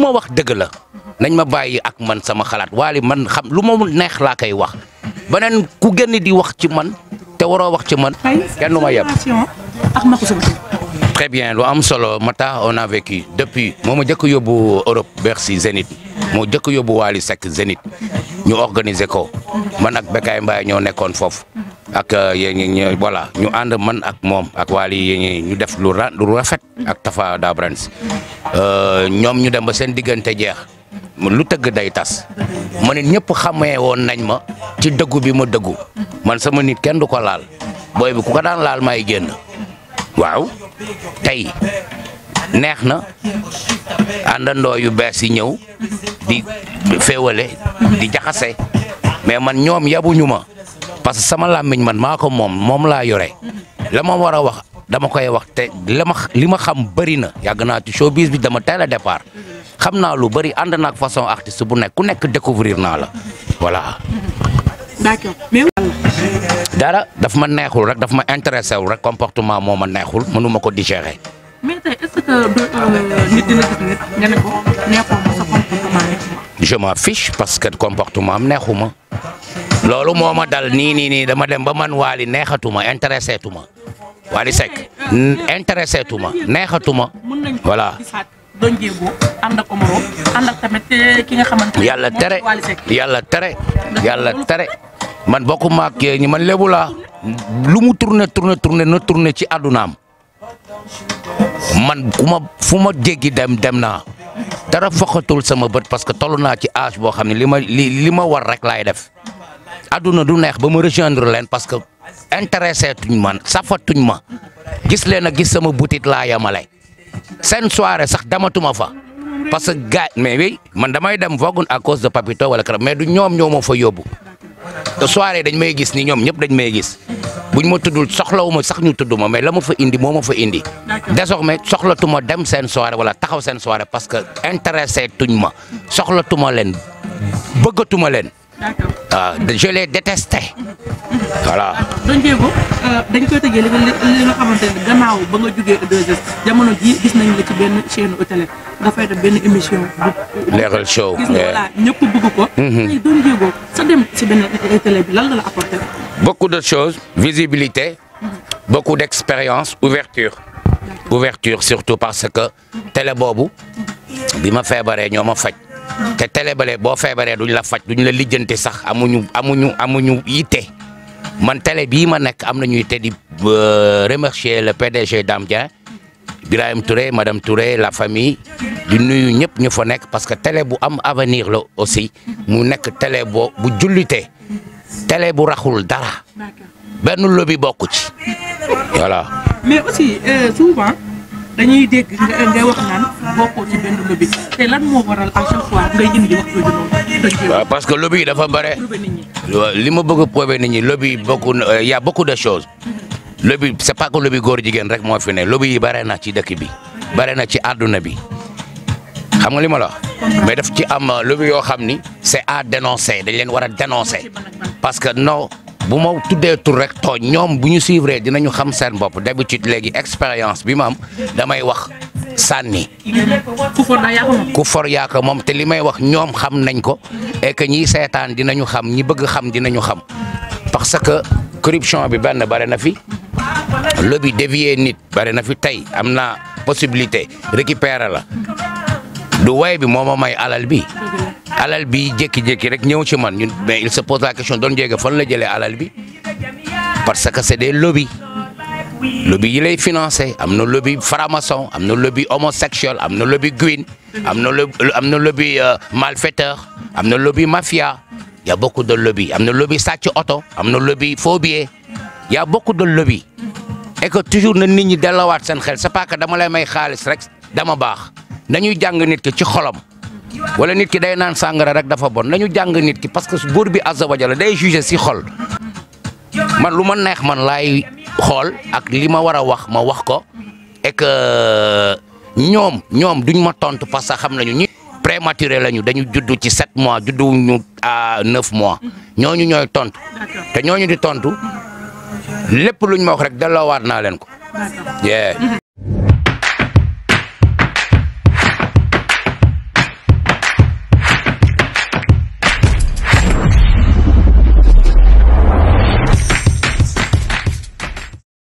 ma wax dëgg la nañ ma bàyyi ak man sama xalaat Wally man xam lu ma neex laa koy wax beneen ku génn di wax ci man te waroo wax ci man kenn du ma yeb. Très bien lu am solo Mata on a vécu depuis moo ma jëkk yóbbu Europe Bercy Zénith moo jëkk yóbbu Wally Seck Zénith ñu organiser ko man ak Bécaye Mbaye ñoo nekkoon foofu ak yéen voilà ñu ànd man ak moom ak Wally yéen ñu def lu rafet ak Tafa Dabrans ñoom ñu dem ba seen diggante jeex lu tëgg day tas ma nit ñëpp xamee woon nañ ma ci dëggu bi ma dëggu man sama nit kenn du ko laal booy bi ku ko daan laal may génn waaw tey neex na àndandoo yu bees yi ñëw di féewale di jaxase mais man ñoom yabuñu ma parce que sama làmmiñ man maa ko moom laa yore la ma war a wax dama koy wax te li ma xam bëri na yàgg naa ci showbiz bi dama teel a départ xam naa lu bëri ànd naak façon artiste bu nekk ku nekk découvrir naa la voilà. D'accord mais. dara daf ma neexul rek daf ma intéressé wul rek comportement moo ma neexul mënuma ko digérer. mais tey est-ce que nit dina gis nit nga ne ko neexul ma sa comportement neexuma. je m'en fiche parce que comportement am neexuma loolu moo ma dal nii dama dem ba man Wally neexatuma intéressé tuma Wally Seck intéressé tuma neexatuma voilà. doon jéego ànd ak Omaro ànd ak tamit ki nga xamante ne yàlla tere man bokkuma ak ñi man lébu laa lu mu tourné na tourné ci àddunaam man fu ma jéggi dem naa dara foxatul sama bët parce que toll naa ci âge boo xam ne li ma war rek laay def àdduna du neex ba ma rejoindre leen parce que intéressé tuñ man safatuñ ma gis leen a gis sama butit laa yamale seen soirée sax damatuma fa parce que gars mais oui man damay dem Vogue à cause de Papito wala Kara mais du ñoom ñoo ma fa yóbbu te soirée dañ may gis ni ñoom ñëpp dañ may gis buñ ma tuddul soxlawuma sax ñu tudd ma mais la ma fa indi moo ma fa indi désormais soxlatuma dem seen soirée wala taxaw seen soirée parce que intéressé tuñ ma soxlatuma leen bëggatuma leen je les détesté voilà. Don Diego dañ koy tëjee li nga xamante ne gannaaw ba nga jógee 2S jamono ji gis nañ la ci benn chaîne télé nga fay def benn émission bu Leral Show gis nga voilà ñëpp bëgg ko tey Don Diego sa dem ci benn télé bi lan la apporté beaucoup de choses visibilité beaucoup d'expérience ouverture surtout parce que télé boobu bi ma feebaree ñoo ma faj te télé bale boo feebaree duñ la faj duñ la lijjanti sax amuñu yitte man télé bii ma nekk am nañu yitte di remercier le PDG Dame Dieng Birahim Touré madame Touré la famille di nuyu ñëpp ñu fa nekk parce que télé bu am avenir la aussi mu nekk télé bu jullite télé bu raxul dara benn lobby bokku ci voilà. mais aussi souvent dañuy dégg nga wax naan bokkoo ci benn lobby te lan moo waral à chaque fois ngay indi wax jooju noonu. waaw parce que lobby yi dafa bare. li ma bëgg a prouver nit ñi lobby y a beaucoup de choses. lobby c'est pas que lobby góor jigéen rek moo fi ne lobby yi bare na ci dëkk bi bare na ci àdduna bi xam nga li ma la wax mais daf ci am lobby yoo xam ni c'est à dénoncer dañ leen war a dénoncer parce que non. bu ma tuddee tur rek tooñ ñoom bu ñu suivre dinañu xam seen bopp d'habitude léegi expérience bi ma am damay wax sànni. ku for yaa ko moom te li may wax ñoom xam nañ ko et que ñiy seetaan dinañu xam ñi bëgg xam dinañu xam parce que corruption bi benn bare na fi lobby dévier nit bare na fi tey am na possibilité récupérer la du way bi moo ma may alal bi. alal bi jékki-jékki rek ñëw ci man ñun mais il se pose la question Don Diego fan la jëlee alal bi parce que c'est des lobbies yi lay financé am na lobby franc-maçon am na lobby homosexuel am na lobby green am na lobby malfaiteur am na lobby mafia y a beaucoup de lobby am na lobby sàcc oto am na lobby faux billet y a beaucoup de lobby et que toujours na nit ñi delloowaat seen xel c'est pas que dama lay may xaalis rek dama baax nañuy jàng nit ki ci xolam. wala nit ki day naan sàngara rek dafa bon nañu jàng nit ki parce que buur bi azza wa jalla day juger si xol man lu ma neex man laay xool ak li ma war a wax ma wax ko et que ñoom duñ ma tontu parce que xam nañu ñi prématuré lañu dañu juddu ci 7 mois juddu ñu à 9 mois ñooñu ñooy tontu te ñooñu di tontu lépp luñ ma wax rek delloowaat naa leen ko.